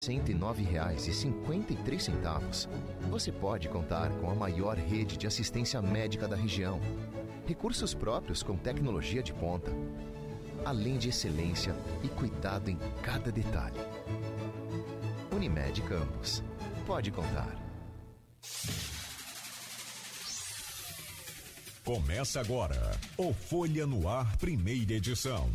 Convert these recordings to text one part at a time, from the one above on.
R$ 109,53, você pode contar com a maior rede de assistência médica da região. Recursos próprios com tecnologia de ponta, além de excelência e cuidado em cada detalhe. Unimed Campos. Pode contar. Começa agora o Folha no Ar, primeira edição.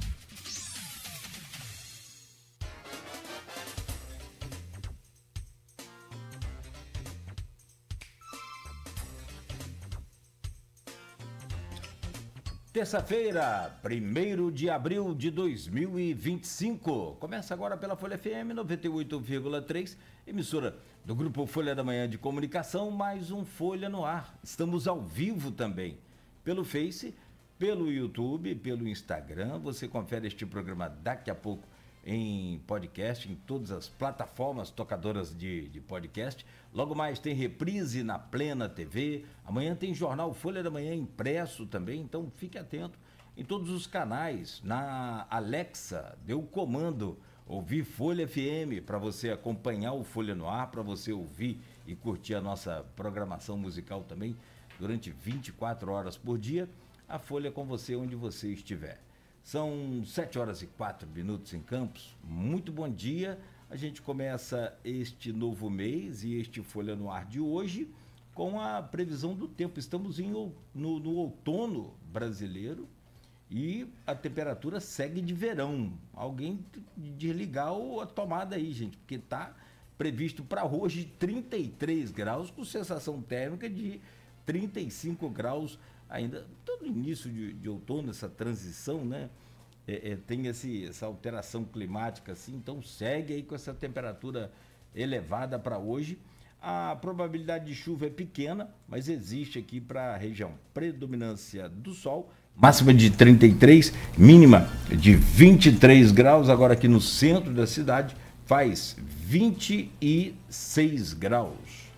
Terça-feira, 1º de abril de 2025. Começa agora pela Folha FM 98,3, emissora do Grupo Folha da Manhã de Comunicação, mais um Folha no Ar. Estamos ao vivo também, pelo Face, pelo YouTube, pelo Instagram. Você confere este programa daqui a pouco em podcast, em todas as plataformas tocadoras de podcast. Logo mais tem reprise na Plena TV. Amanhã tem Jornal Folha da Manhã impresso também, então fique atento em todos os canais. Na Alexa, dê o comando, ouvir Folha FM, para você acompanhar o Folha no Ar, para você ouvir e curtir a nossa programação musical também durante 24 horas por dia. A Folha com você onde você estiver. São 7h04 em Campos. Muito bom dia. A gente começa este novo mês e este Folha no Ar de hoje com a previsão do tempo. Estamos no outono brasileiro e a temperatura segue de verão. Alguém desligar a tomada aí, gente, porque está previsto para hoje 33 graus com sensação térmica de 35 graus ainda. Todo início de outono, essa transição, né? Tem essa alteração climática assim, então segue aí com essa temperatura elevada para hoje. A probabilidade de chuva é pequena, mas existe aqui para a região. Predominância do sol, máxima de 33, mínima de 23 graus. Agora aqui no centro da cidade faz 26 graus.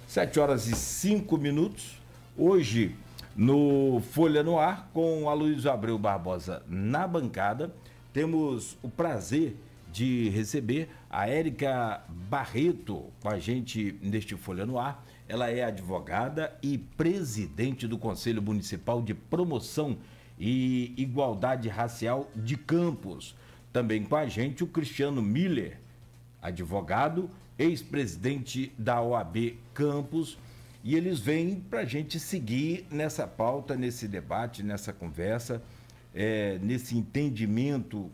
7h05. Hoje, no Folha no Ar, com Aloysio Abreu Barbosa na bancada, temos o prazer de receber a Érica Barreto com a gente neste Folha no Ar. Ela é advogada e presidente do Conselho Municipal de Promoção e Igualdade Racial de Campos. Também com a gente o Cristiano Miller, advogado, ex-presidente da OAB Campos. E eles vêm para a gente seguir nessa pauta, nesse debate, nessa conversa, nesse entendimento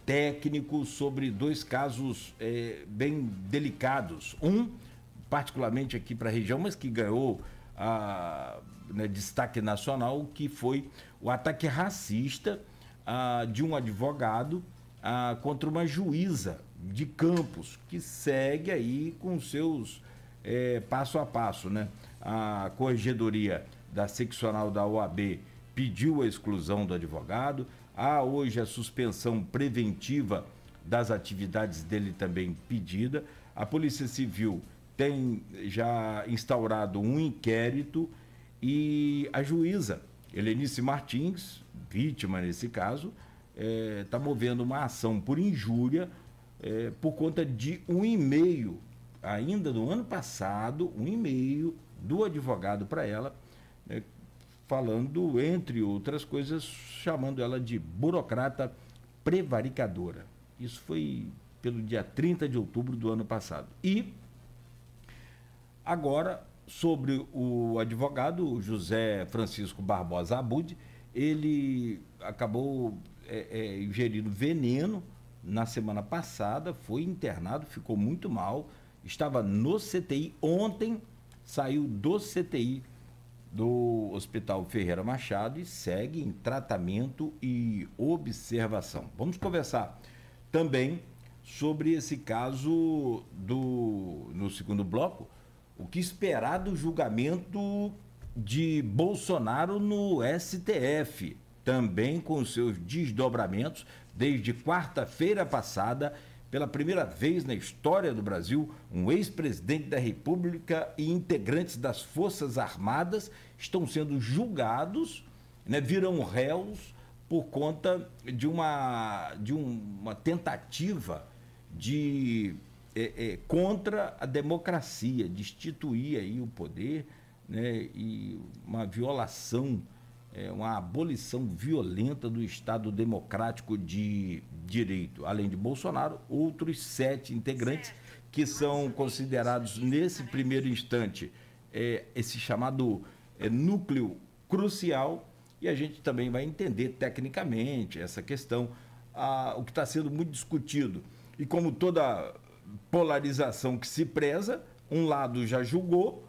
técnico sobre dois casos bem delicados. Um, particularmente aqui para a região, mas que ganhou destaque nacional, que foi o ataque racista de um advogado contra uma juíza de Campos, que segue aí com seus... passo a passo, né? A corregedoria da seccional da OAB pediu a exclusão do advogado. Há hoje a suspensão preventiva das atividades dele também pedida. A Polícia Civil tem já instaurado um inquérito e a juíza Helenice Martins, vítima nesse caso, está movendo uma ação por injúria por conta de um e-mail ainda do ano passado, um e-mail do advogado para ela, falando, entre outras coisas, chamando ela de burocrata prevaricadora. Isso foi pelo dia 30 de outubro do ano passado. E agora, sobre o advogado José Francisco Barbosa Abud, ele acabou ingerindo veneno na semana passada, foi internado, ficou muito mal, estava no CTI, ontem saiu do CTI do Hospital Ferreira Machado e segue em tratamento e observação. Vamos conversar também sobre esse caso no segundo bloco, o que esperar do julgamento de Bolsonaro no STF, também com seus desdobramentos. Desde quarta-feira passada, pela primeira vez na história do Brasil, um ex-presidente da República e integrantes das Forças Armadas estão sendo julgados, viram réus por conta de uma tentativa de contra a democracia, destituir aí o poder, né, e uma violação, uma abolição violenta do Estado democrático de direito. Além de Bolsonaro, outros 7 integrantes que são considerados, nesse primeiro instante, esse chamado núcleo crucial, e a gente também vai entender tecnicamente essa questão, o que está sendo muito discutido. E como toda polarização que se preza, um lado já julgou,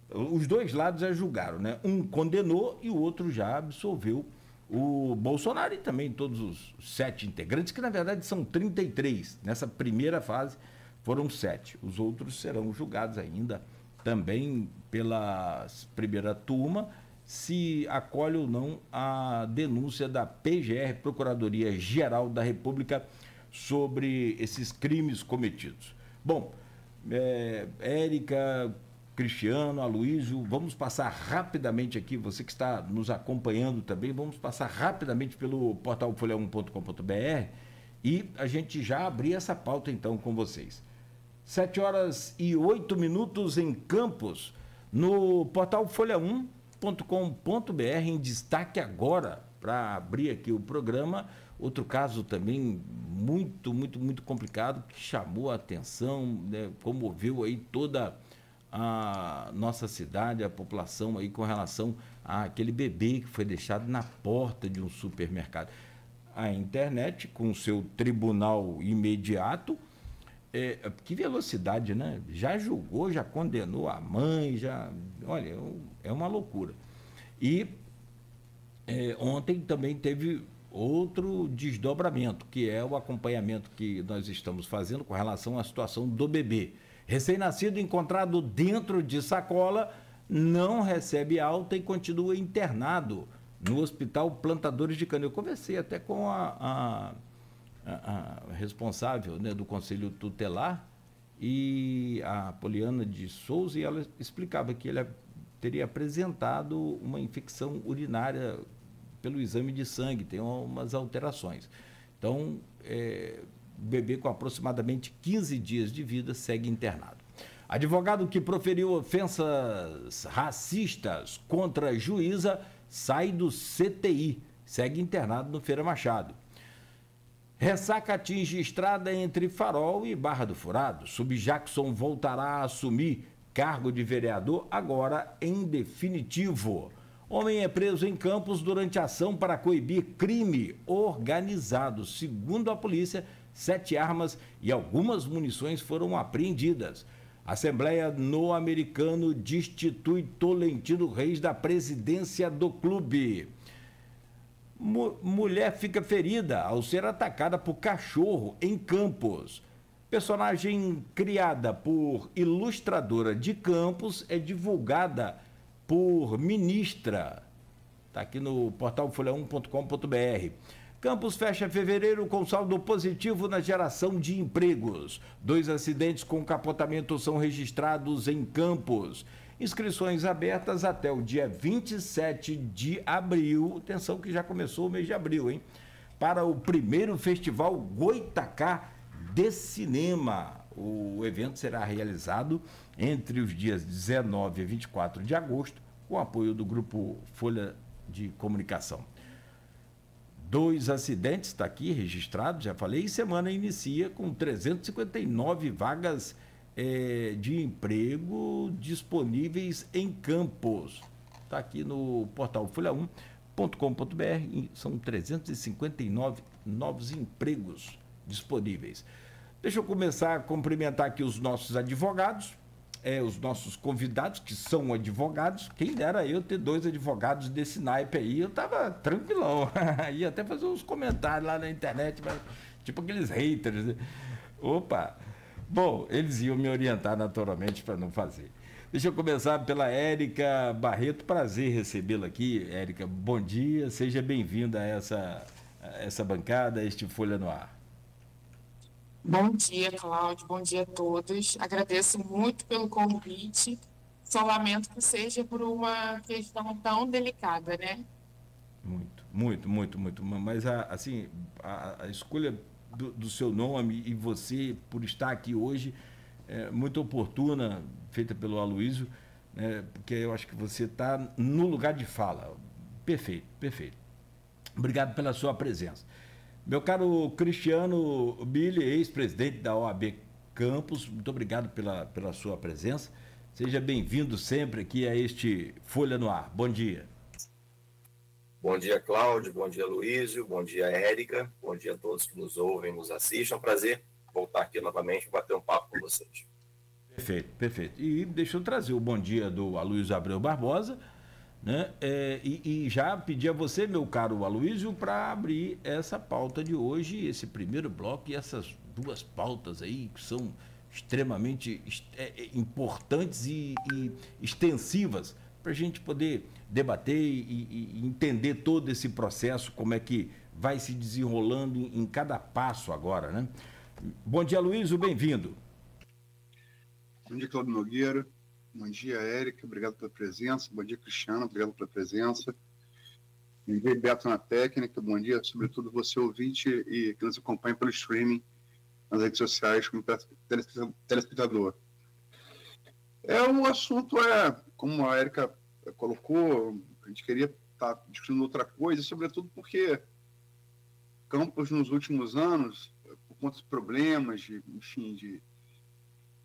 os dois lados já julgaram, né? Um condenou e o outro já absolveu o Bolsonaro e também todos os 7 integrantes, que na verdade são 33. Nessa primeira fase foram 7. Os outros serão julgados ainda também pela primeira turma, se acolhe ou não a denúncia da PGR, Procuradoria-Geral da República, sobre esses crimes cometidos. Bom, Érica, Cristiano, Aloysio, vamos passar rapidamente aqui, você que está nos acompanhando também, vamos passar rapidamente pelo portal folha1.com.br e a gente já abrir essa pauta então com vocês. 7h08 em Campos, no portal folha1.com.br, em destaque agora, para abrir aqui o programa, outro caso também muito complicado, que chamou a atenção, né, comoveu aí toda a nossa cidade, a população aí com relação àquele bebê que foi deixado na porta de um supermercado. A internet, com seu tribunal imediato, que velocidade, né? Já julgou, já condenou a mãe, olha, é uma loucura. E ontem também teve outro desdobramento, que é o acompanhamento que nós estamos fazendo com relação à situação do bebê. Recém-nascido encontrado dentro de sacola, não recebe alta e continua internado no Hospital Plantadores de Cana. Eu conversei até com a responsável, né, do Conselho Tutelar, e a Poliana de Souza, e ela explicava que ele teria apresentado uma infecção urinária pelo exame de sangue, tem umas alterações. Então, o bebê com aproximadamente 15 dias de vida segue internado. Advogado que proferiu ofensas racistas contra a juíza sai do CTI, segue internado no Feira Machado. Ressaca atinge estrada entre Farol e Barra do Furado. Subjackson voltará a assumir cargo de vereador, agora em definitivo. Homem é preso em Campos durante ação para coibir crime organizado. Segundo a polícia, 7 armas e algumas munições foram apreendidas. Assembleia no Americano destitui Tolentino Reis da presidência do clube. Mulher fica ferida ao ser atacada por cachorro em Campos. Personagem criada por ilustradora de Campos é divulgada por ministra. Está aqui no portal folha1.com.br. Campos fecha fevereiro com saldo positivo na geração de empregos. 2 acidentes com capotamento são registrados em Campos. Inscrições abertas até o dia 27 de abril. Atenção que já começou o mês de abril, hein? Para o primeiro Festival Goitacá de Cinema. O evento será realizado entre os dias 19 e 24 de agosto, com apoio do Grupo Folha de Comunicação. 2 acidentes, está aqui registrado, já falei, e semana inicia com 359 vagas de emprego disponíveis em Campos. Está aqui no portal folha1.com.br, são 359 novos empregos disponíveis. Deixa eu começar a cumprimentar aqui os nossos advogados, os nossos convidados, que são advogados. Quem dera eu ter 2 advogados desse naipe aí, eu tava tranquilão. Ia até fazer uns comentários lá na internet, mas, tipo aqueles haters, né? Opa! Bom, eles iam me orientar naturalmente para não fazer. Deixa eu começar pela Érica Barreto. Prazer recebê-la aqui, Érica. Bom dia, seja bem-vinda a essa bancada, a este Folha no Ar. Bom dia, Cláudio. Bom dia a todos. Agradeço muito pelo convite. Só lamento que seja por uma questão tão delicada, né? Muito. Mas, a escolha do seu nome e você, por estar aqui hoje, muito oportuna, feita pelo Aloysio, né, porque eu acho que você está no lugar de fala. Perfeito, perfeito. Obrigado pela sua presença. Meu caro Cristiano Billy, ex-presidente da OAB Campos, muito obrigado pela sua presença. Seja bem-vindo sempre aqui a este Folha no Ar. Bom dia. Bom dia, Cláudio. Bom dia, Aloysio. Bom dia, Érica. Bom dia a todos que nos ouvem, nos assistem. É um prazer voltar aqui novamente e bater um papo com vocês. Perfeito, perfeito. E deixa eu trazer o bom dia do Aloysio Abreu Barbosa, né? E já pedi a você, meu caro Aloysio, para abrir essa pauta de hoje, esse primeiro bloco e essas duas pautas aí que são extremamente importantes e extensivas para a gente poder debater e entender todo esse processo, como é que vai se desenrolando em cada passo agora, né? Bom dia, Aloysio, bem-vindo. Bom dia, Cláudio Nogueira. Bom dia, Érica. Obrigado pela presença. Bom dia, Cristiano. Obrigado pela presença. Bom dia, Beto na técnica. Bom dia, sobretudo, você ouvinte e que nos acompanha pelo streaming nas redes sociais como telespectador. O assunto como a Érica colocou, a gente queria estar discutindo outra coisa, sobretudo porque Campos, nos últimos anos, por conta de problemas, de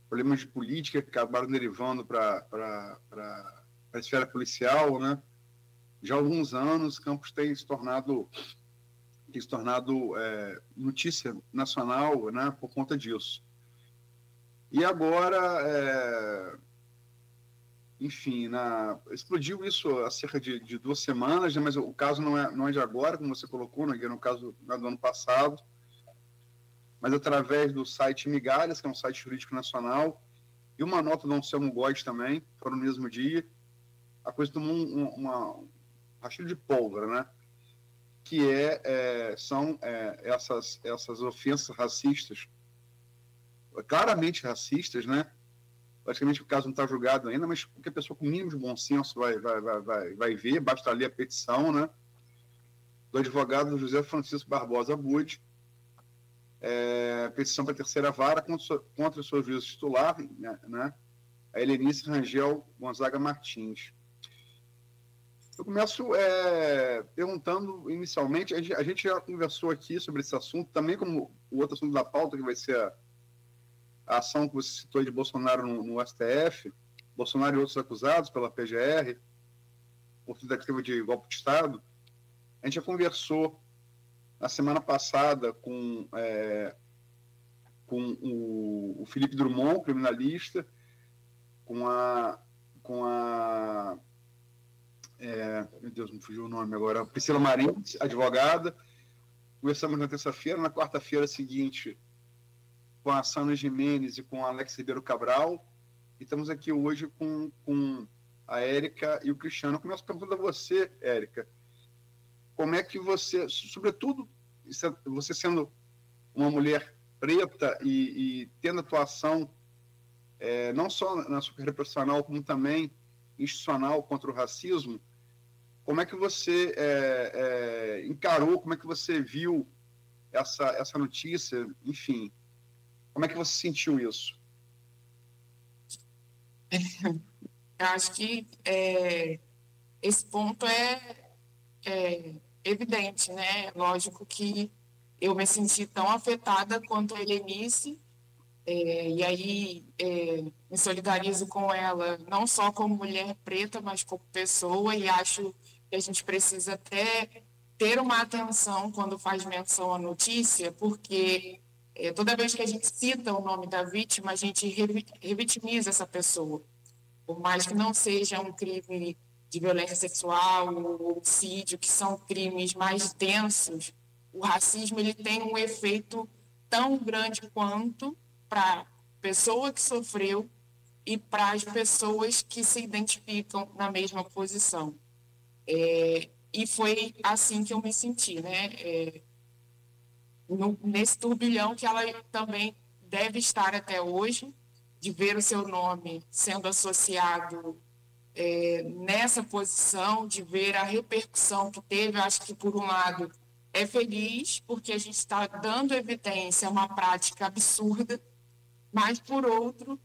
problemas de política que acabaram derivando para a esfera policial, né? Já há alguns anos, Campos tem se tornado notícia nacional, né, por conta disso. E agora, explodiu isso há cerca de 2 semanas, né, mas o caso não é de agora, como você colocou, né, no caso do ano passado, mas através do site Migalhas, que é um site jurídico nacional, e uma nota do Anselmo Góes também, foram no mesmo dia, a coisa tomou um rastilho de pólvora, né? Que são essas ofensas racistas, claramente racistas, né? Praticamente o caso não está julgado ainda, mas qualquer pessoa com mínimo de bom senso vai ver, basta ler a petição, né? Do advogado José Francisco Barbosa Budi, petição para a terceira vara contra o seu juiz titular, né? A Helenice Rangel Gonzaga Martins. Eu começo perguntando inicialmente, a gente já conversou aqui sobre esse assunto, também como o outro assunto da pauta, que vai ser a ação que você citou de Bolsonaro no STF, Bolsonaro e outros acusados pela PGR, por tentativa de golpe de Estado. A gente já conversou na semana passada com o Felipe Drummond, criminalista, com a meu Deus, me fugiu o nome agora, Priscila Marins, advogada. Conversamos na terça-feira, na quarta-feira seguinte, com a Sandra Jimenez e com a Alex Ribeiro Cabral, e estamos aqui hoje com a Érica e o Cristiano. Eu começo perguntando a você, Érica, como é que você, sobretudo, você sendo uma mulher preta e tendo atuação não só na sua carreira profissional, como também institucional contra o racismo, como é que você encarou, como é que você viu essa notícia, enfim, como é que você sentiu isso? Eu acho que esse ponto é evidente, né? Lógico que eu me senti tão afetada quanto a Helenice, e aí me solidarizo com ela, não só como mulher preta, mas como pessoa, e acho que a gente precisa até ter uma atenção quando faz menção à notícia, porque toda vez que a gente cita o nome da vítima, a gente revitimiza essa pessoa. Por mais que não seja um crime de violência sexual ou homicídio, que são crimes mais densos, o racismo ele tem um efeito tão grande quanto para a pessoa que sofreu e para as pessoas que se identificam na mesma posição. E foi assim que eu me senti, né? Nesse turbilhão que ela também deve estar até hoje, de ver o seu nome sendo associado nessa posição, de ver a repercussão que teve. Eu acho que, por um lado, é feliz, porque a gente está dando evidência a uma prática absurda, mas, por outro,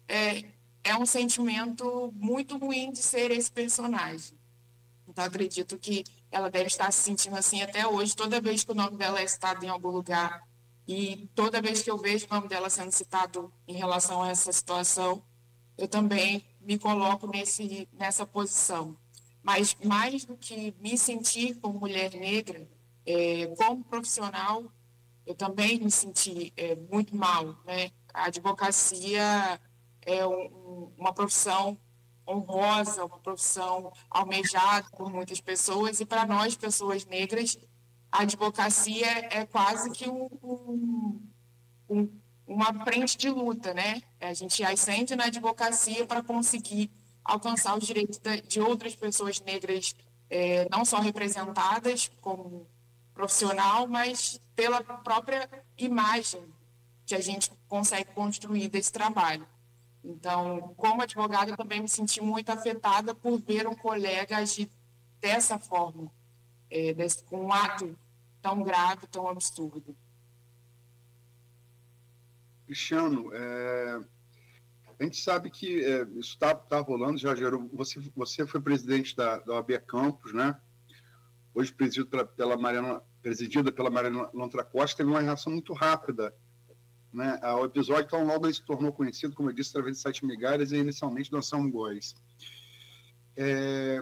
é um sentimento muito ruim de ser esse personagem. Então, acredito que ela deve estar se sentindo assim até hoje, toda vez que o nome dela é citado em algum lugar e toda vez que eu vejo o nome dela sendo citado em relação a essa situação, eu também me coloco nessa posição. Mas, mais do que me sentir como mulher negra, como profissional, eu também me senti muito mal, né? A advocacia é uma profissão honrosa, uma profissão almejada por muitas pessoas, e para nós, pessoas negras, a advocacia é quase que uma frente de luta, né? A gente ascende na advocacia para conseguir alcançar os direitos de outras pessoas negras, não só representadas como profissional, mas pela própria imagem que a gente consegue construir desse trabalho. Então, como advogada, eu também me senti muito afetada por ver um colega agir dessa forma, com um ato tão grave, tão absurdo. Cristiano, a gente sabe que isso está rolando, já gerou. Você foi presidente da OAB Campos, né? Hoje presidida pela Mariana Lontra Costa, teve uma reação muito rápida, né? O episódio, então, logo ele se tornou conhecido, como eu disse, através de Sete Migalhas e inicialmente do Anselmo Góes.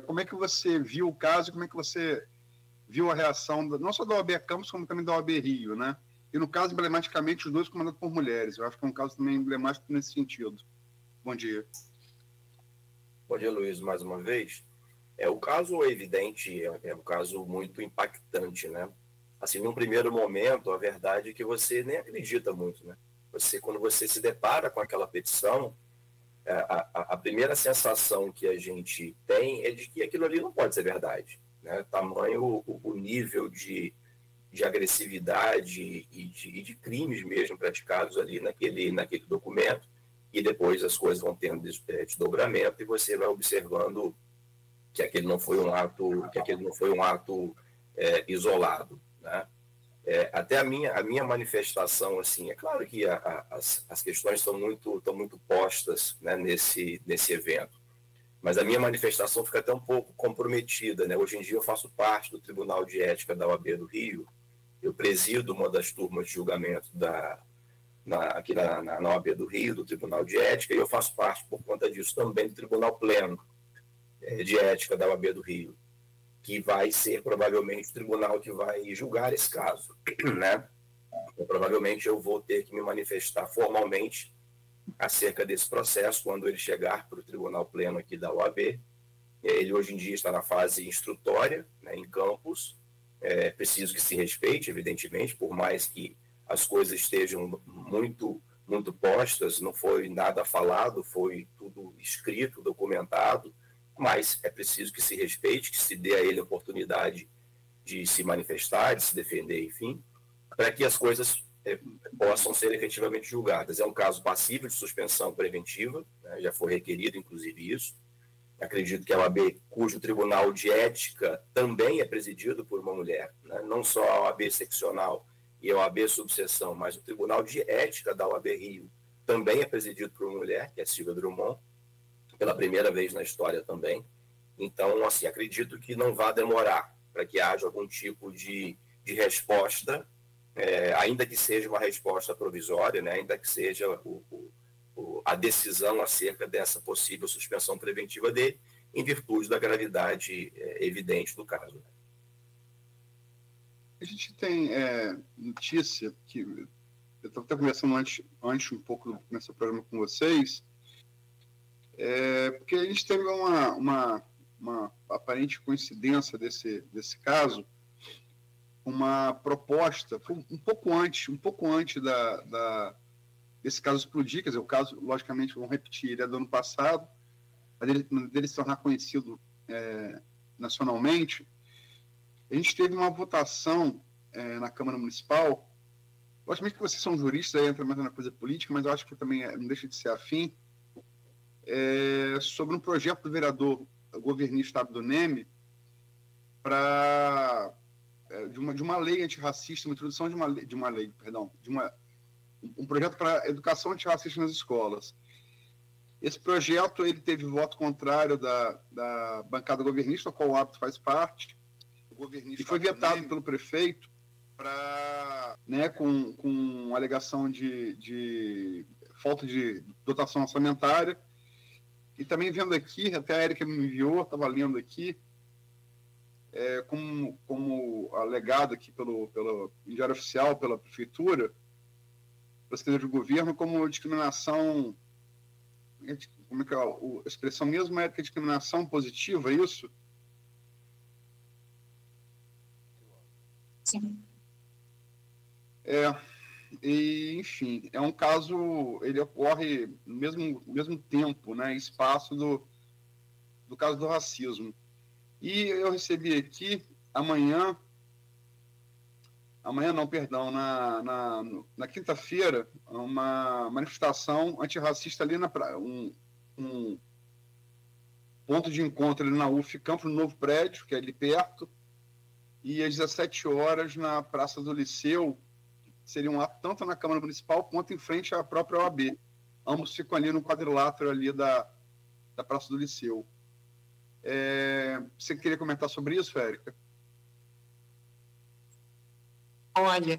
Como é que você viu o caso? Como é que você viu a reação, não só da OAB Campos, como também da OAB Rio, né? E no caso, emblematicamente, os dois comandados por mulheres. Eu acho que é um caso também emblemático nesse sentido. Bom dia. Bom dia, Luiz, mais uma vez. O caso evidente, é um caso muito impactante, né? Assim, num primeiro momento, a verdade é que você nem acredita muito, né? Quando você se depara com aquela petição, a primeira sensação que a gente tem é de que aquilo ali não pode ser verdade, né? Tamanho o nível de agressividade e de crimes mesmo praticados ali naquele documento, e depois as coisas vão tendo desdobramento e você vai observando que aquele não foi um ato isolado, né? Até a minha manifestação, assim, é claro que as questões estão muito postas, né, nesse evento, mas a minha manifestação fica até um pouco comprometida, né? Hoje em dia eu faço parte do Tribunal de Ética da OAB do Rio, eu presido uma das turmas de julgamento aqui na OAB do Rio, do Tribunal de Ética, e eu faço parte, por conta disso, também do Tribunal Pleno de Ética da OAB do Rio, que vai ser provavelmente o tribunal que vai julgar esse caso, né? Então, provavelmente eu vou ter que me manifestar formalmente acerca desse processo quando ele chegar para o Tribunal Pleno aqui da OAB. Ele hoje em dia está na fase instrutória, né, em Campos. É preciso que se respeite, evidentemente, por mais que as coisas estejam muito postas, não foi nada falado, foi tudo escrito, documentado, mas é preciso que se respeite, que se dê a ele a oportunidade de se manifestar, de se defender, enfim, para que as coisas possam ser efetivamente julgadas. É um caso passível de suspensão preventiva, né, já foi requerido, inclusive, isso. Acredito que a OAB, cujo Tribunal de Ética também é presidido por uma mulher, né? Não só a OAB seccional e a OAB subseção, mas o Tribunal de Ética da OAB Rio também é presidido por uma mulher, que é a Silvia Drummond, pela primeira vez na história também. Então, assim, acredito que não vai demorar para que haja algum tipo de resposta, ainda que seja uma resposta provisória, né? Ainda que seja a decisão acerca dessa possível suspensão preventiva dele, em virtude da gravidade evidente do caso. A gente tem notícia que eu estava até conversando antes um pouco do começo do programa com vocês, porque a gente teve uma aparente coincidência desse caso, uma proposta um pouco antes desse caso explodir, quer dizer, o caso, logicamente, vamos repetir, ele é do ano passado, dele se tornar conhecido nacionalmente. A gente teve uma votação na Câmara Municipal, logicamente que vocês são juristas, aí entra mais na coisa política, mas eu acho que também não deixa de ser afim, sobre um projeto do vereador governista Abdo Neme de uma lei antirracista, uma introdução de uma um projeto para educação antirracista nas escolas. Esse projeto ele teve voto contrário da bancada governista, a qual o Hábito faz parte, e foi vetado pelo prefeito para, né, com alegação de falta de dotação orçamentária. E também vendo aqui, até a Érica me enviou, estava lendo aqui, como alegado aqui pelo Diário Oficial, pela Prefeitura, pela Secretaria de Governo, como discriminação, como é que é a expressão mesmo, é que é discriminação positiva, é isso? Sim. E, enfim, é um caso, ele ocorre no mesmo tempo, né, espaço do caso do racismo. E eu recebi aqui, na quinta-feira, uma manifestação antirracista ali um ponto de encontro ali na UF Campo, no novo prédio, que é ali perto, e às 17 horas na Praça do Liceu, seria um ato tanto na Câmara Municipal quanto em frente à própria OAB. Ambos ficam ali no quadrilátero ali da Praça do Liceu. Você queria comentar sobre isso, Érica? Olha,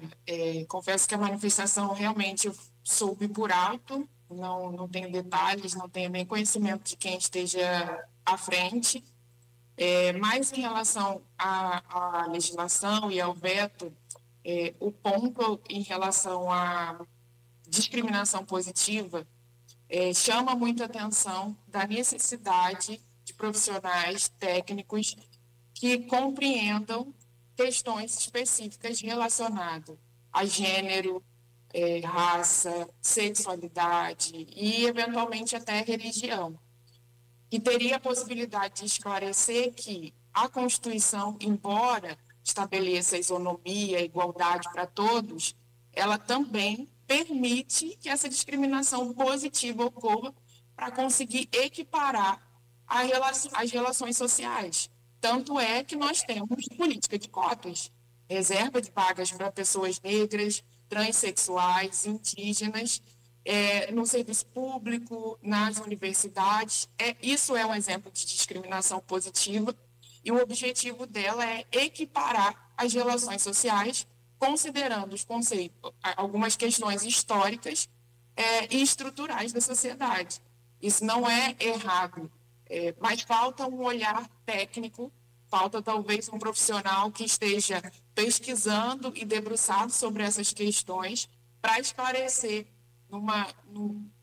confesso que a manifestação realmente eu soube por alto, não tenho detalhes, não tenho nem conhecimento de quem esteja à frente, mas em relação à legislação e ao veto, o ponto em relação à discriminação positiva chama muita atenção da necessidade de profissionais técnicos que compreendam questões específicas relacionadas a gênero, raça, sexualidade e, eventualmente, até religião. E teria a possibilidade de esclarecer que a Constituição, embora estabeleça a isonomia, a igualdade para todos, ela também permite que essa discriminação positiva ocorra para conseguir equiparar as relações sociais. Tanto é que nós temos política de cotas, reserva de vagas para pessoas negras, transexuais, indígenas, no serviço público, nas universidades. Isso é um exemplo de discriminação positiva e o objetivo dela é equiparar as relações sociais, considerando os conceitos, algumas questões históricas e estruturais da sociedade. Isso não é errado, mas falta um olhar técnico, falta talvez um profissional que esteja pesquisando e debruçado sobre essas questões para esclarecer num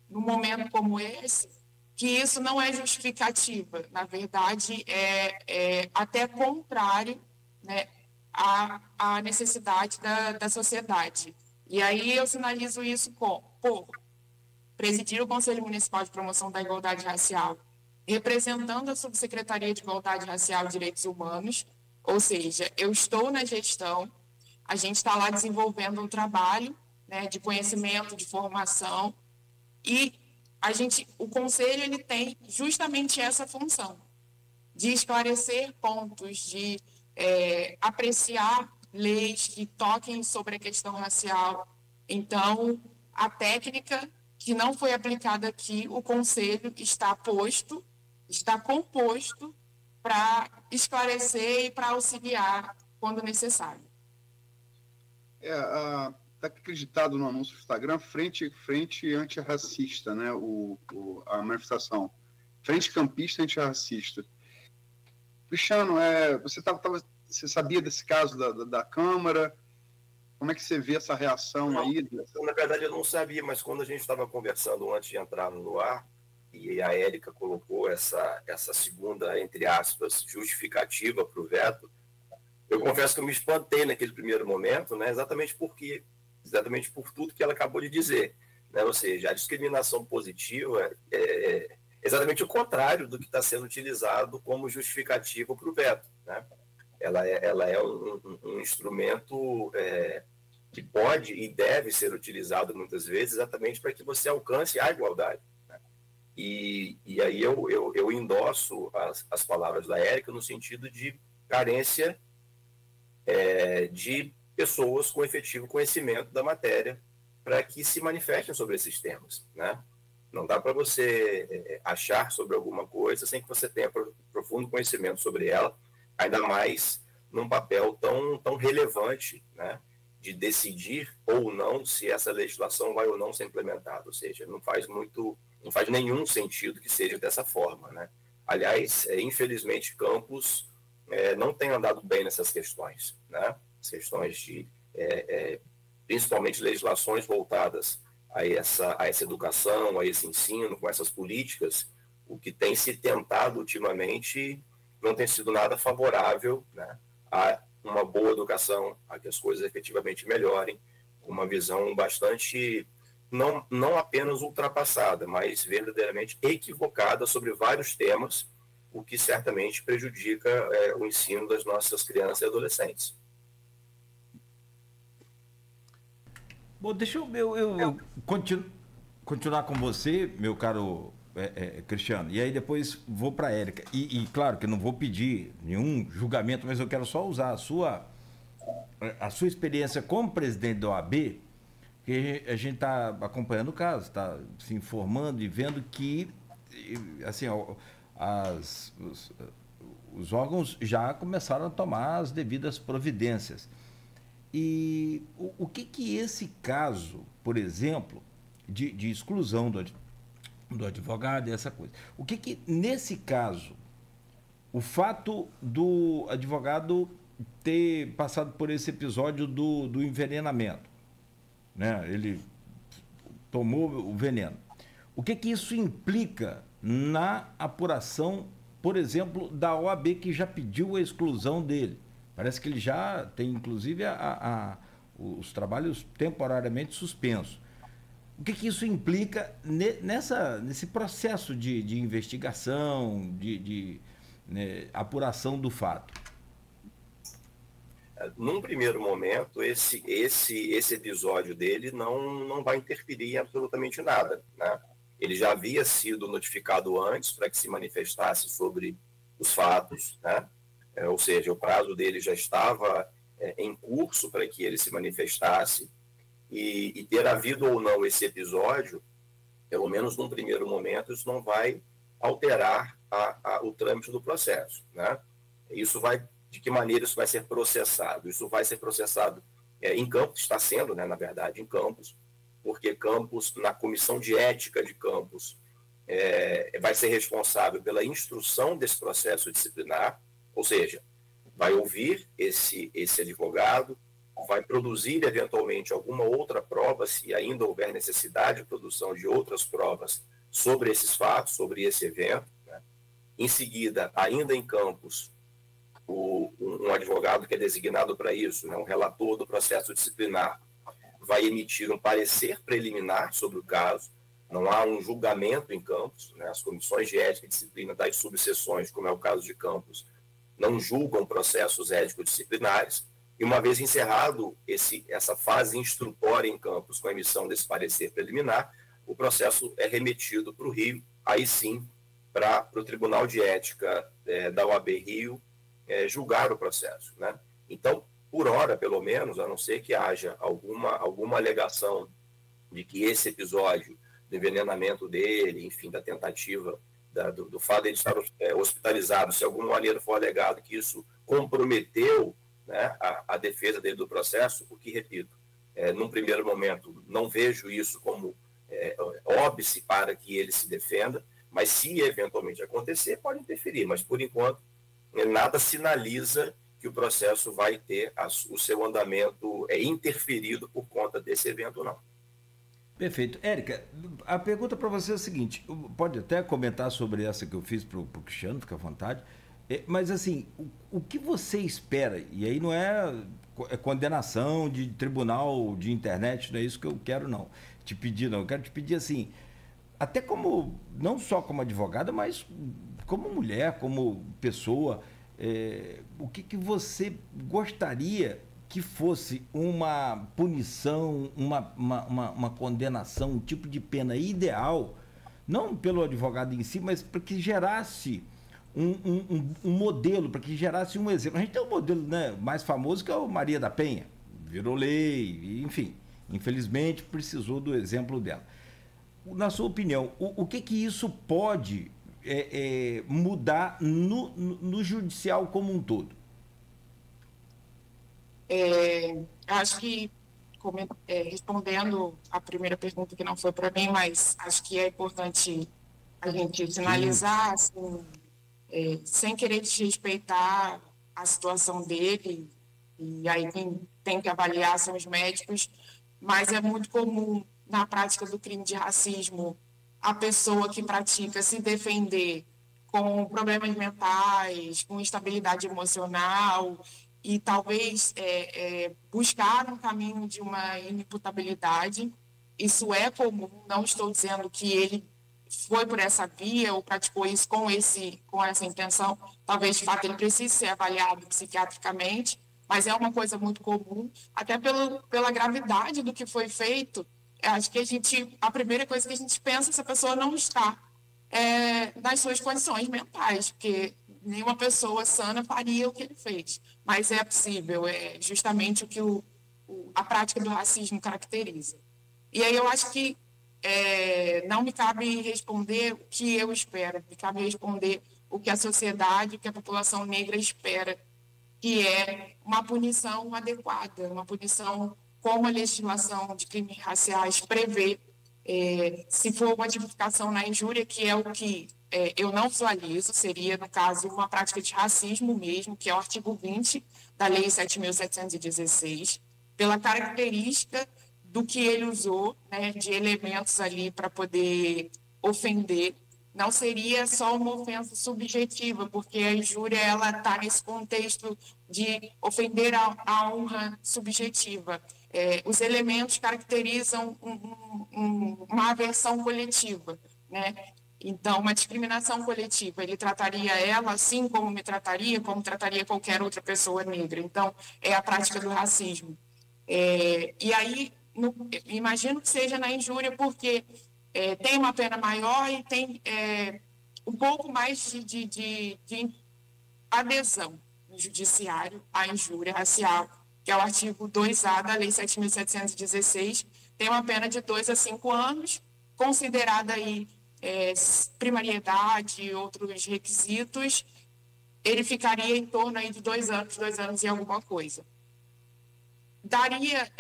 momento como esse que isso não é justificativa. Na verdade, é até contrário, né, à necessidade da sociedade. E aí eu sinalizo isso por presidir o Conselho Municipal de Promoção da Igualdade Racial, representando a Subsecretaria de Igualdade Racial e Direitos Humanos, ou seja, eu estou na gestão, a gente está lá desenvolvendo um trabalho, né, de conhecimento, de formação, e o Conselho ele tem justamente essa função, de esclarecer pontos, de apreciar leis que toquem sobre a questão racial. Então, a técnica que não foi aplicada aqui, o Conselho está composto para esclarecer e para auxiliar quando necessário. Está acreditado no anúncio do Instagram, frente antirracista, né? A manifestação. Frente campista antirracista. Cristiano, você sabia desse caso da Câmara? Como é que você vê essa reação aí? Na verdade, eu não sabia, mas quando a gente estava conversando antes de entrar no ar, e a Érica colocou essa segunda, entre aspas, justificativa para o veto, eu confesso que eu me espantei naquele primeiro momento, né, exatamente por tudo que ela acabou de dizer. Né? Ou seja, a discriminação positiva é exatamente o contrário do que está sendo utilizado como justificativa para o veto. Né? Ela é um instrumento que pode e deve ser utilizado muitas vezes exatamente para que você alcance a igualdade. Né? E aí eu endosso as palavras da Érica no sentido de carência de pessoas com efetivo conhecimento da matéria para que se manifestem sobre esses temas, né? Não dá para você achar sobre alguma coisa sem que você tenha profundo conhecimento sobre ela, ainda mais num papel tão relevante, né, de decidir ou não se essa legislação vai ou não ser implementada. Ou seja, não faz nenhum sentido que seja dessa forma, né? Aliás, infelizmente, Campos não tem andado bem nessas questões, né? As questões de, principalmente, legislações voltadas a essa educação, a esse ensino, com essas políticas. O que tem se tentado ultimamente não tem sido nada favorável, né, a uma boa educação, a que as coisas efetivamente melhorem, com uma visão bastante, não apenas ultrapassada, mas verdadeiramente equivocada sobre vários temas, o que certamente prejudica o ensino das nossas crianças e adolescentes. Bom, deixa eu continuar com você, meu caro Cristiano, e aí depois vou para a Érica. E claro que eu não vou pedir nenhum julgamento, mas eu quero só usar a sua experiência como presidente da OAB, que a gente está acompanhando o caso, está se informando e vendo que assim, os órgãos já começaram a tomar as devidas providências. E o que esse caso, por exemplo, de exclusão do advogado e essa coisa, o que nesse caso, o fato do advogado ter passado por esse episódio do envenenamento, né? Ele tomou o veneno. O que isso implica na apuração, por exemplo, da OAB, que já pediu a exclusão dele? Parece que ele já tem, inclusive, os trabalhos temporariamente suspensos. O que isso implica nesse processo de investigação, de apuração do fato? Num primeiro momento, esse episódio dele não vai interferir em absolutamente nada, né? Ele já havia sido notificado antes para que se manifestasse sobre os fatos, né? Ou seja, o prazo dele já estava em curso para que ele se manifestasse, e ter havido ou não esse episódio, pelo menos num primeiro momento, isso não vai alterar o trâmite do processo, né? De que maneira isso vai ser processado? Isso vai ser processado em Campos, está sendo, né, na verdade, em Campos, porque Campos, na comissão de ética de Campos, vai ser responsável pela instrução desse processo disciplinar, ou seja, vai ouvir esse advogado, vai produzir eventualmente alguma outra prova, se ainda houver necessidade de produção de outras provas sobre esses fatos, sobre esse evento, né? Em seguida, ainda em Campos, um advogado que é designado para isso, né, um relator do processo disciplinar, vai emitir um parecer preliminar sobre o caso. Não há um julgamento em Campos, né? As comissões de ética e disciplina das subseções, como é o caso de Campos, não julgam processos ético-disciplinares. E uma vez encerrado essa fase instrutória em Campos, com a emissão desse parecer preliminar, o processo é remetido para o Rio, aí sim, para o Tribunal de Ética da OAB Rio julgar o processo, né? Então, por hora, pelo menos, a não ser que haja alguma alegação de que esse episódio do envenenamento dele, enfim, da tentativa do fato de ele estar hospitalizado, se de alguma maneira for alegado que isso comprometeu, né, a defesa dele do processo, o que, repito, num primeiro momento, não vejo isso como óbice para que ele se defenda, mas se eventualmente acontecer, pode interferir, mas por enquanto nada sinaliza que o processo vai ter o seu andamento interferido por conta desse evento, não. Perfeito. Érica, a pergunta para você é a seguinte, pode até comentar sobre essa que eu fiz para o Cristiano, fica à vontade, mas assim, o que você espera, e aí não é condenação de tribunal de internet, não é isso que eu quero não, te pedir não, eu quero te pedir assim, até como, não só como advogada, mas como mulher, como pessoa, o que você gostaria que fosse uma punição, uma condenação, um tipo de pena ideal, não pelo advogado em si, mas para que gerasse um modelo, para que gerasse um exemplo. A gente tem um modelo, né, mais famoso, que é o Maria da Penha, virou lei, enfim. infelizmente precisou do exemplo dela. Na sua opinião, o que isso pode mudar no judicial como um todo? Acho que, respondendo a primeira pergunta, que não foi para mim, mas acho que é importante a gente sinalizar, assim, sem querer desrespeitar a situação dele, e aí quem tem que avaliar são os médicos, mas é muito comum na prática do crime de racismo a pessoa que pratica se defender com problemas mentais, com instabilidade emocional, e talvez buscar um caminho de uma inimputabilidade. Isso é comum, não estou dizendo que ele foi por essa via ou praticou isso com essa intenção. Talvez, de fato, ele precise ser avaliado psiquiatricamente, mas é uma coisa muito comum, até pela gravidade do que foi feito. Acho que a primeira coisa que a gente pensa é se a pessoa não está nas suas condições mentais, porque nenhuma pessoa sana faria o que ele fez. Mas é possível, é justamente o que a prática do racismo caracteriza. E aí eu acho que não me cabe responder o que eu espero, me cabe responder o que a sociedade, o que a população negra espera, que é uma punição adequada, uma punição como a legislação de crimes raciais prevê, se for uma tipificação na injúria, que é o que eu não visualizo, seria, no caso, uma prática de racismo mesmo, que é o artigo 20 da Lei 7.716, pela característica do que ele usou, né, de elementos ali para poder ofender. Não seria só uma ofensa subjetiva, porque a injúria ela está nesse contexto de ofender a honra subjetiva. Os elementos caracterizam uma aversão coletiva, né? Então, uma discriminação coletiva, ele trataria ela assim como me trataria, como trataria qualquer outra pessoa negra. Então, é a prática do racismo. E aí, imagino que seja na injúria, porque tem uma pena maior e tem um pouco mais de adesão no judiciário à injúria racial, que é o artigo 2A da Lei 7.716, tem uma pena de 2 a 5 anos, considerada aí primariedade e outros requisitos, ele ficaria em torno aí de 2 anos e alguma coisa. Daria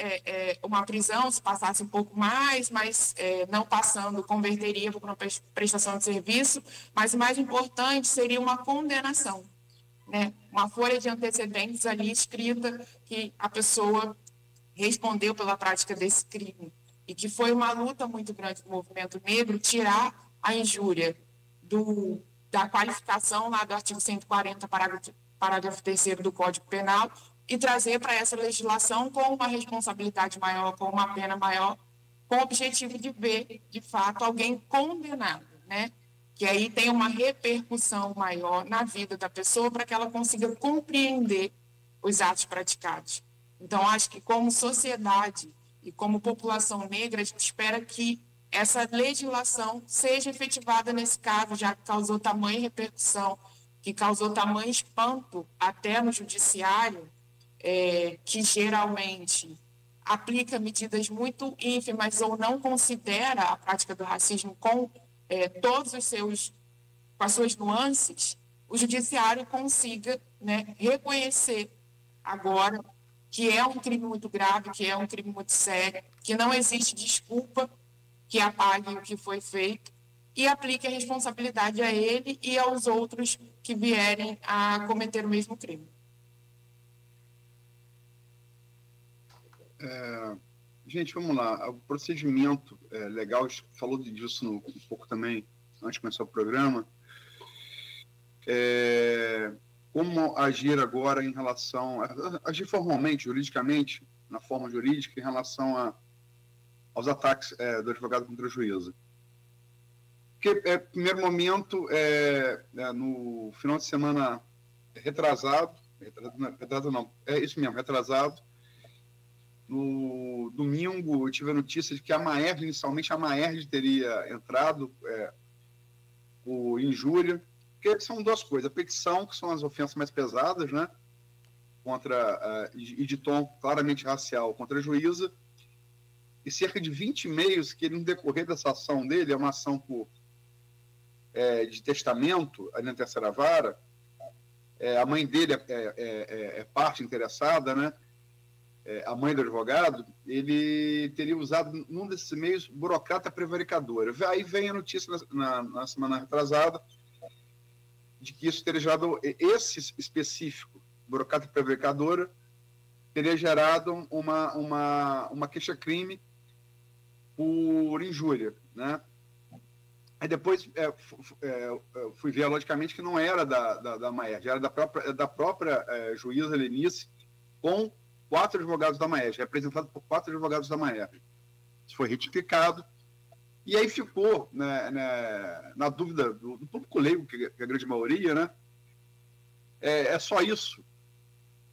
uma prisão se passasse um pouco mais, mas não passando, converteria para uma prestação de serviço, mas o mais importante seria uma condenação, né? Uma folha de antecedentes ali escrita que a pessoa respondeu pela prática desse crime, e que foi uma luta muito grande do movimento negro tirar a injúria da qualificação lá do artigo 140, parágrafo 3º do Código Penal, e trazer para essa legislação com uma responsabilidade maior, com uma pena maior, com o objetivo de ver, de fato, alguém condenado, né? Que aí tem uma repercussão maior na vida da pessoa para que ela consiga compreender os atos praticados. Então, acho que como sociedade e como população negra, a gente espera que essa legislação seja efetivada nesse caso, já que causou tamanha repercussão, que causou tamanho espanto até no judiciário, que geralmente aplica medidas muito ínfimas ou não considera a prática do racismo com com as suas nuances, o judiciário consiga, né, reconhecer agora que é um crime muito grave, que é um crime muito sério, que não existe desculpa que apague o que foi feito, e aplique a responsabilidade a ele e aos outros que vierem a cometer o mesmo crime. Gente, vamos lá. O procedimento legal, falou disso um pouco também antes de começar o programa. Como agir agora em relação agir formalmente, juridicamente, na forma jurídica, em relação aos ataques do advogado contra a juíza. Porque, primeiro momento, no final de semana retrasado, no domingo eu tive a notícia de que inicialmente a Maerj teria entrado por injúria, porque são duas coisas, a petição, que são as ofensas mais pesadas, né, e de tom claramente racial contra a juíza, e cerca de 20 e-mails que, no decorrer dessa ação dele, é uma ação de testamento, ali na terceira vara, a mãe dele é parte interessada, né? A mãe do advogado, ele teria usado num desses e-mails burocrata prevaricadora. Aí vem a notícia na semana retrasada de que isso teria gerado, esse específico, burocrata prevaricadora, teria gerado uma queixa-crime por injúria, né? Aí depois fui ver, logicamente, que não era da Maerj, era da própria juíza Lenice, com 4 advogados da Maerj, representado por 4 advogados da Maerj. Isso foi retificado, e aí ficou, né, na dúvida do público leigo, que é a grande maioria, né? É só isso.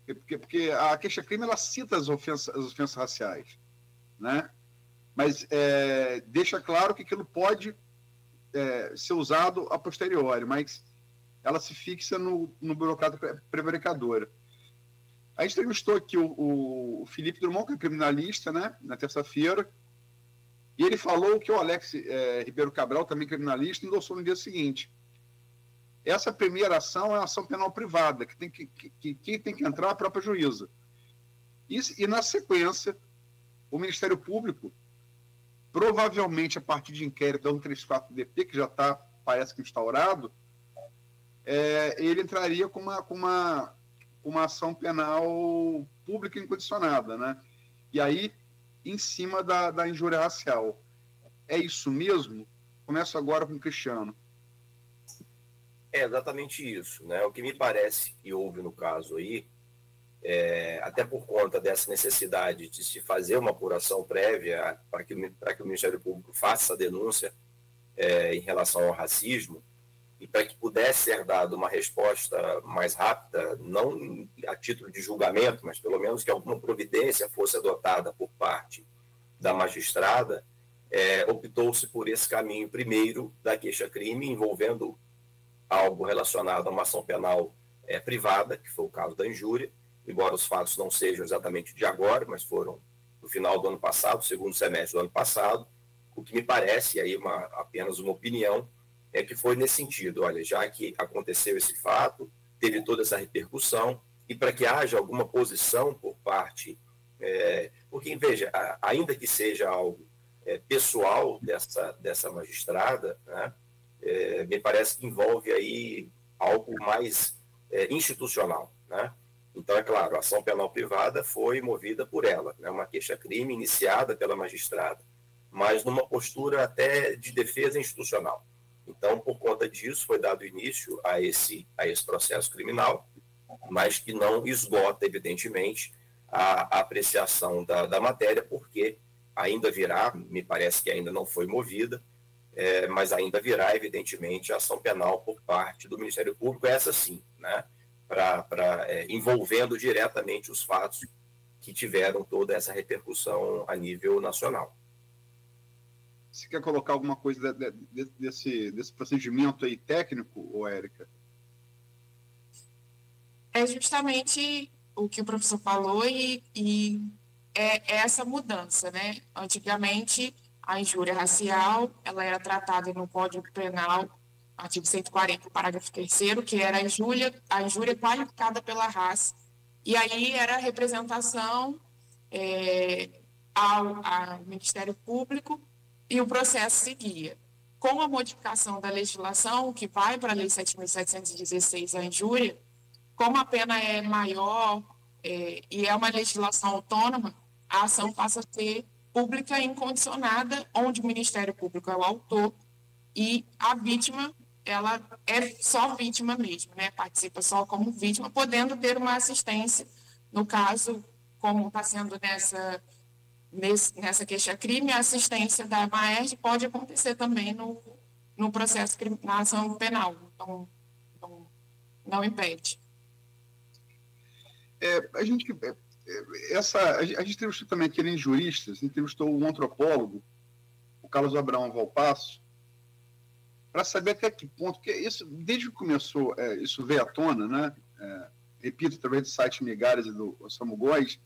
Porque a queixa-crime, ela cita as ofensas raciais, né? Mas deixa claro que aquilo pode ser usado a posteriori, mas ela se fixa no burocrata prevaricadora. A gente entrevistou aqui o Felipe Drummond, que é criminalista, né, na terça-feira, e ele falou que o Alex Ribeiro Cabral, também criminalista, endossou no dia seguinte. Essa primeira ação é uma ação penal privada, que quem tem que entrar é a própria juíza. E na sequência, o Ministério Público, provavelmente a partir de inquérito da 134-DP, que já está, parece que instaurado, ele entraria com uma ação penal pública incondicionada, né? E aí, em cima da injúria racial. É isso mesmo? Começo agora com o Cristiano. É exatamente isso, né? O que me parece que houve no caso aí, até por conta dessa necessidade de se fazer uma apuração prévia para que o Ministério Público faça a denúncia em relação ao racismo, e para que pudesse ser dada uma resposta mais rápida, não a título de julgamento, mas pelo menos que alguma providência fosse adotada por parte da magistrada, optou-se por esse caminho primeiro da queixa-crime, envolvendo algo relacionado a uma ação penal privada, que foi o caso da injúria, embora os fatos não sejam exatamente de agora, mas foram no final do ano passado, segundo semestre do ano passado. O que me parece, aí apenas uma opinião, é que foi nesse sentido: olha, já que aconteceu esse fato, teve toda essa repercussão, e para que haja alguma posição por parte, porque, veja, ainda que seja algo pessoal dessa magistrada, né, me parece que envolve aí algo mais institucional, né? Então, é claro, a ação penal privada foi movida por ela, né, uma queixa-crime iniciada pela magistrada, mas numa postura até de defesa institucional. Então, por conta disso, foi dado início a esse processo criminal, mas que não esgota, evidentemente, a apreciação da matéria, porque ainda virá, me parece que ainda não foi movida, mas ainda virá, evidentemente, a ação penal por parte do Ministério Público, essa sim, né, envolvendo diretamente os fatos que tiveram toda essa repercussão a nível nacional. Você quer colocar alguma coisa desse procedimento aí técnico, Érica? É justamente o que o professor falou e é essa mudança, né? Antigamente, a injúria racial, ela era tratada no Código Penal, artigo 140, parágrafo 3º, que era a injúria qualificada pela raça. E aí era a representação ao Ministério Público, e o processo seguia. Com a modificação da legislação, que vai para a Lei 7.716, a injúria, como a pena é maior e é uma legislação autônoma, a ação passa a ser pública e incondicionada, onde o Ministério Público é o autor e a vítima, ela é só vítima mesmo, né? Participa só como vítima, podendo ter uma assistência. No caso, como está sendo nessa queixa-crime, a assistência da Maerj pode acontecer também no processo, na ação penal. Então, não impede. A gente entrevistou também aqui em juristas, entrevistou um antropólogo, o Carlos Abraão Valpasso, para saber até que ponto, porque isso, desde que começou, isso veio à tona, né? Repito, através do site Migalhas e do Samu Góes,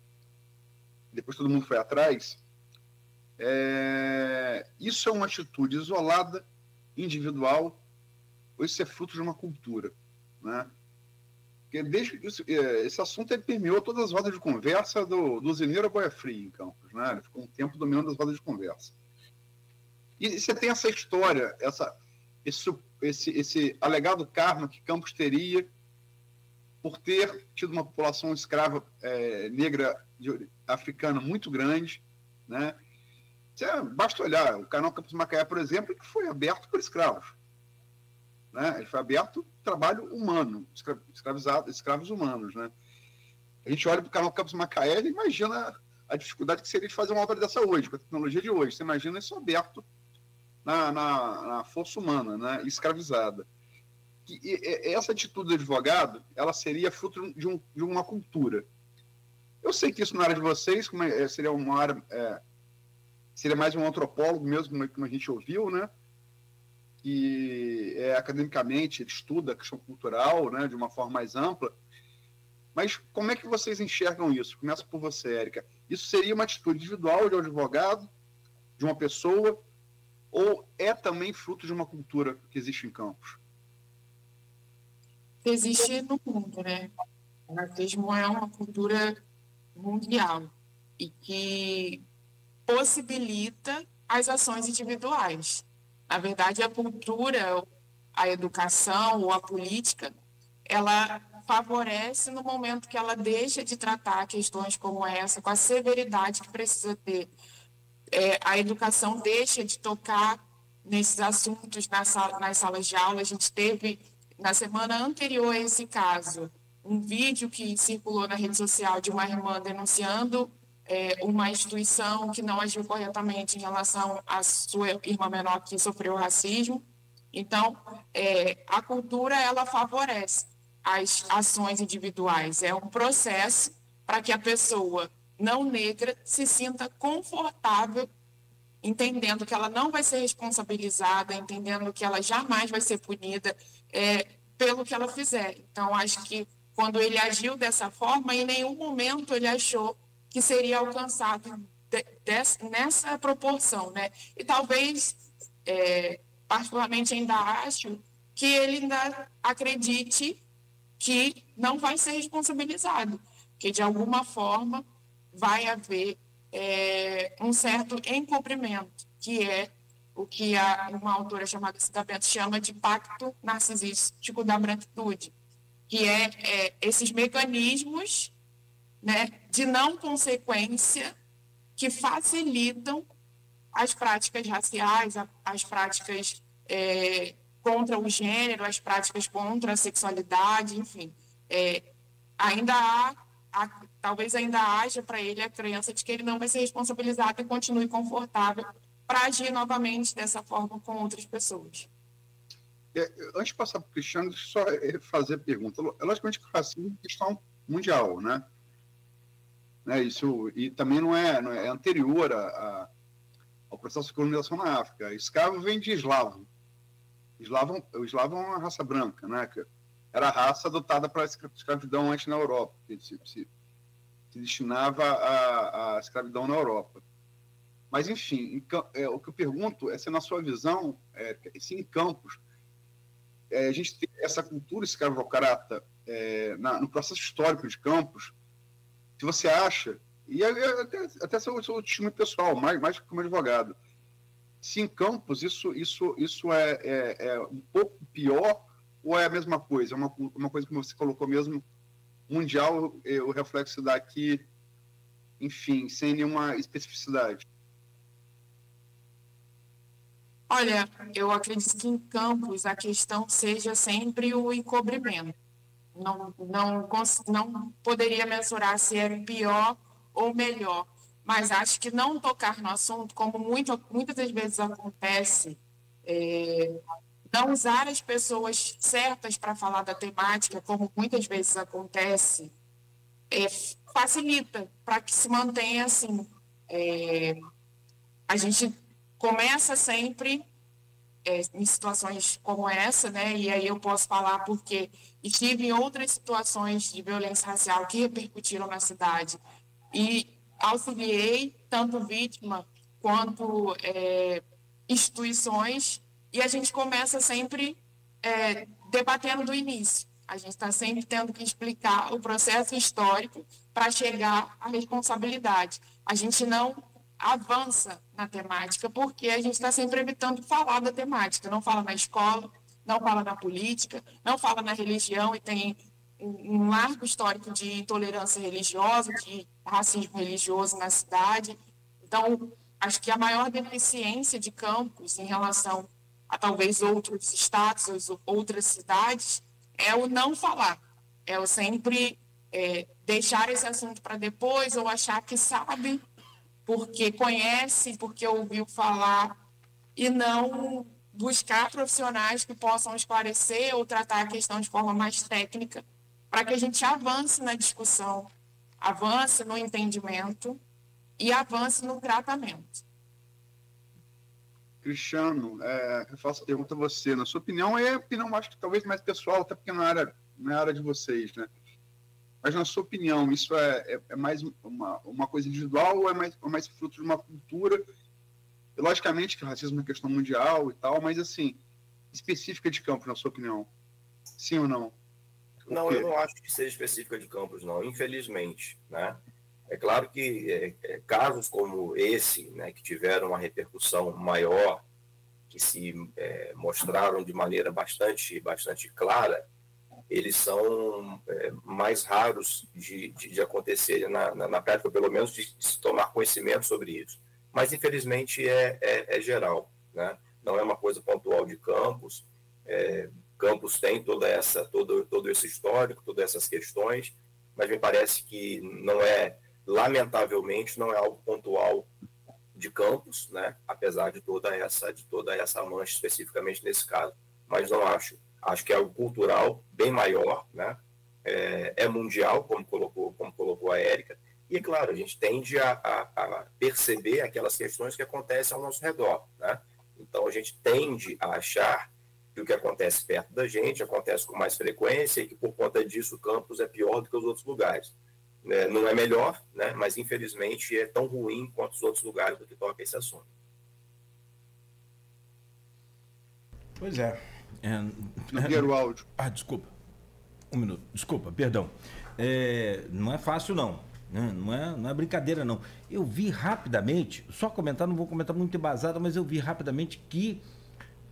depois todo mundo foi atrás, Isso é uma atitude isolada, individual, ou isso é fruto de uma cultura, né? Porque desde esse assunto ele permeou todas as rodas de conversa do Zeneiro a Boia Fria em Campos, né? Ele ficou um tempo dominando as rodas de conversa. E você tem essa história, esse alegado karma que Campos teria por ter tido uma população escrava negra africana muito grande, né? Basta olhar o canal Campos Macaé, por exemplo, que foi aberto por escravos, né? Ele foi aberto trabalho humano, escravos humanos, né? A gente olha para o canal Campos Macaé e imagina a dificuldade que seria de fazer uma obra dessa hoje, com a tecnologia de hoje. Você imagina isso aberto na força humana, né? Escravizada. E essa atitude do advogado, ela seria fruto de uma cultura. Eu sei que isso na área de vocês seria uma área, seria mais um antropólogo mesmo, como a gente ouviu, né? Que academicamente ele estuda a questão cultural, né, de uma forma mais ampla. Mas como é que vocês enxergam isso? Começa por você, Érica. Isso seria uma atitude individual de um advogado, de uma pessoa, ou é também fruto de uma cultura que existe em Campos? Existe no mundo, né? O racismo é uma cultura mundial e que possibilita as ações individuais. Na verdade, a cultura, a educação ou a política, ela favorece no momento que ela deixa de tratar questões como essa com a severidade que precisa ter. A educação deixa de tocar nesses assuntos nas salas de aula. A gente teve, na semana anterior a esse caso, um vídeo que circulou na rede social de uma irmã denunciando uma instituição que não agiu corretamente em relação à sua irmã menor que sofreu racismo. Então, a cultura, ela favorece as ações individuais. É um processo para que a pessoa não negra se sinta confortável, entendendo que ela não vai ser responsabilizada, entendendo que ela jamais vai ser punida pelo que ela fizer. Então, acho que quando ele agiu dessa forma, em nenhum momento ele achou que seria alcançado nessa proporção, né? E talvez, particularmente, ainda acho que ele ainda acredite que não vai ser responsabilizado, que de alguma forma vai haver um certo encobrimento, que é o que uma autora chamada Cida Bento chama de pacto narcisístico da branquitude, que esses mecanismos, né, de não consequência que facilitam as práticas raciais, as práticas contra o gênero, as práticas contra a sexualidade, enfim. Talvez ainda haja para ele a crença de que ele não vai ser responsabilizado e continue confortável para agir novamente dessa forma com outras pessoas. Antes de passar para o Cristiano, deixa eu só fazer a pergunta. Logicamente que o racismo é uma questão mundial, né? Isso, e também não é anterior ao processo de colonização na África. Escravo vem de eslavo. O eslavo é uma raça branca, né? Que era a raça adotada para a escravidão antes na Europa, que se destinava à escravidão na Europa. Mas, enfim, o que eu pergunto é se, na sua visão, se em Campos, a gente tem essa cultura escravocrata no processo histórico de Campos, se você acha, e até seu testemunho pessoal, mais como advogado, se em Campos isso é um pouco pior ou é a mesma coisa? É uma coisa que você colocou mesmo, mundial, o reflexo daqui, enfim, sem nenhuma especificidade? Olha, eu acredito que em Campos a questão seja sempre o encobrimento. Não poderia mensurar se é pior ou melhor, mas acho que não tocar no assunto, como muitas das vezes acontece, não usar as pessoas certas para falar da temática, como muitas vezes acontece, facilita para que se mantenha assim. A gente começa sempre em situações como essa, né? E aí eu posso falar porque estive em outras situações de violência racial que repercutiram na cidade e auxiliei tanto vítima quanto instituições, e a gente começa sempre debatendo do início. A gente está sempre tendo que explicar o processo histórico para chegar à responsabilidade. A gente não avança na temática, porque a gente está sempre evitando falar da temática. Não fala na escola, não fala na política, não fala na religião, e tem um largo histórico de intolerância religiosa, de racismo religioso na cidade. Então, acho que a maior deficiência de Campos em relação a talvez outros estados ou outras cidades é o não falar, é o sempre deixar esse assunto para depois, ou achar que sabe porque conhece, porque ouviu falar, e não buscar profissionais que possam esclarecer ou tratar a questão de forma mais técnica, para que a gente avance na discussão, avance no entendimento e avance no tratamento. Cristiano, eu faço a pergunta a você. Na sua opinião, opinião acho que talvez mais pessoal, até porque não é a área de vocês, né? Mas na sua opinião, isso é mais uma coisa individual ou é mais fruto de uma cultura? E, logicamente que o racismo é uma questão mundial e tal, mas assim, específica de Campos, na sua opinião? Sim ou não? Não, eu não acho que seja específica de Campos, não, infelizmente, né? É claro que casos como esse, né, que tiveram uma repercussão maior, que se mostraram de maneira bastante clara, eles são mais raros de acontecerem na prática, pelo menos de se tomar conhecimento sobre isso. Mas, infelizmente, é geral, né? Não é uma coisa pontual de Campos. Campos tem todo esse histórico, todas essas questões, mas me parece que lamentavelmente, não é algo pontual de Campos, né? Apesar de toda essa mancha especificamente nesse caso. Mas não acho. Acho que é algo cultural bem maior, né? É mundial, como colocou a Érica, e, é claro, a gente tende a perceber aquelas questões que acontecem ao nosso redor, né? Então, a gente tende a achar que o que acontece perto da gente acontece com mais frequência e que, por conta disso, o Campos é pior do que os outros lugares. Não é melhor, né? Mas, infelizmente, é tão ruim quanto os outros lugares do que toca esse assunto. Pois é. O áudio. Desculpa. Um minuto. Desculpa, perdão. Não é fácil, não. Não é brincadeira, não. Eu vi rapidamente, só comentar, não vou comentar muito embasado, mas eu vi rapidamente que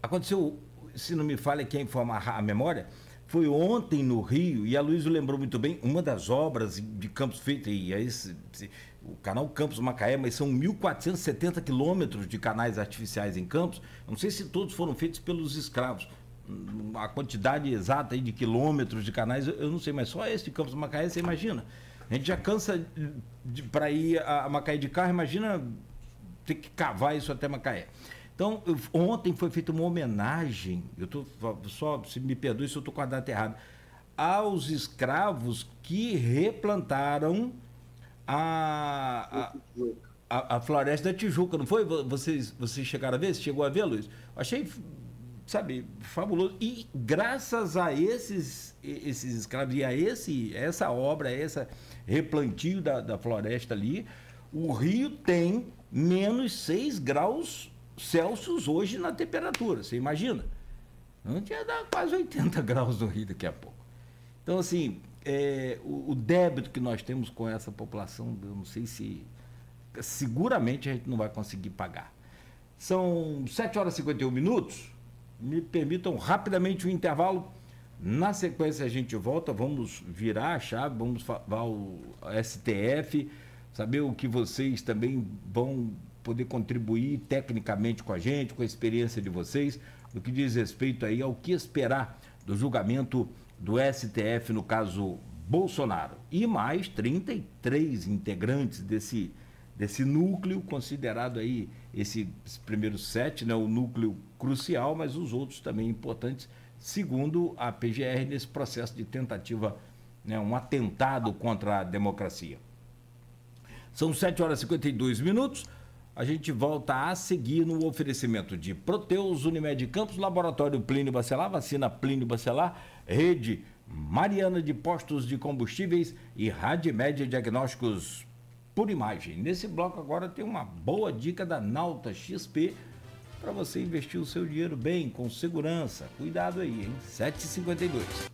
aconteceu, se não me falha aqui a memória, foi ontem no Rio, e a Luísa lembrou muito bem, uma das obras de Campos feita, e o canal Campos Macaé, mas são 1.470 quilômetros de canais artificiais em Campos. Eu não sei se todos foram feitos pelos escravos. A quantidade exata aí de quilômetros de canais, eu não sei, mas só esse de Campos Macaé, você imagina. A gente já cansa para ir a Macaé de carro, imagina ter que cavar isso até Macaé. Então, ontem foi feita uma homenagem, só se me perdoe se eu estou com a data errada, aos escravos que replantaram a floresta da Tijuca, não foi? Vocês chegaram a ver? Você chegou a ver, Luiz? Achei, sabe, fabuloso. E graças a esses escravos e a essa obra, esse replantio da floresta ali, o Rio tem menos 6 graus Celsius hoje na temperatura, você imagina? Não tinha dar quase 80 graus no Rio daqui a pouco. Então, assim, o débito que nós temos com essa população, eu não sei se seguramente a gente não vai conseguir pagar. São 7h51, me permitam rapidamente um intervalo. Na sequência a gente volta, vamos virar a chave, vamos falar o STF, saber o que vocês também vão poder contribuir tecnicamente com a gente, com a experiência de vocês, no que diz respeito aí ao que esperar do julgamento do STF no caso Bolsonaro. E mais 33 integrantes desse núcleo, considerado aí esses primeiros 7, né, o núcleo crucial, mas os outros também importantes, segundo a PGR, nesse processo de tentativa, né, um atentado contra a democracia. São 7h52. A gente volta a seguir no oferecimento de Proteus, Unimed Campos, Laboratório Plínio Bacelar, Vacina Plínio Bacelar, Rede Mariana de Postos de Combustíveis e Radmédia Diagnósticos por imagem. Nesse bloco agora tem uma boa dica da Nauta XP para você investir o seu dinheiro bem, com segurança. Cuidado aí, hein? 7h52.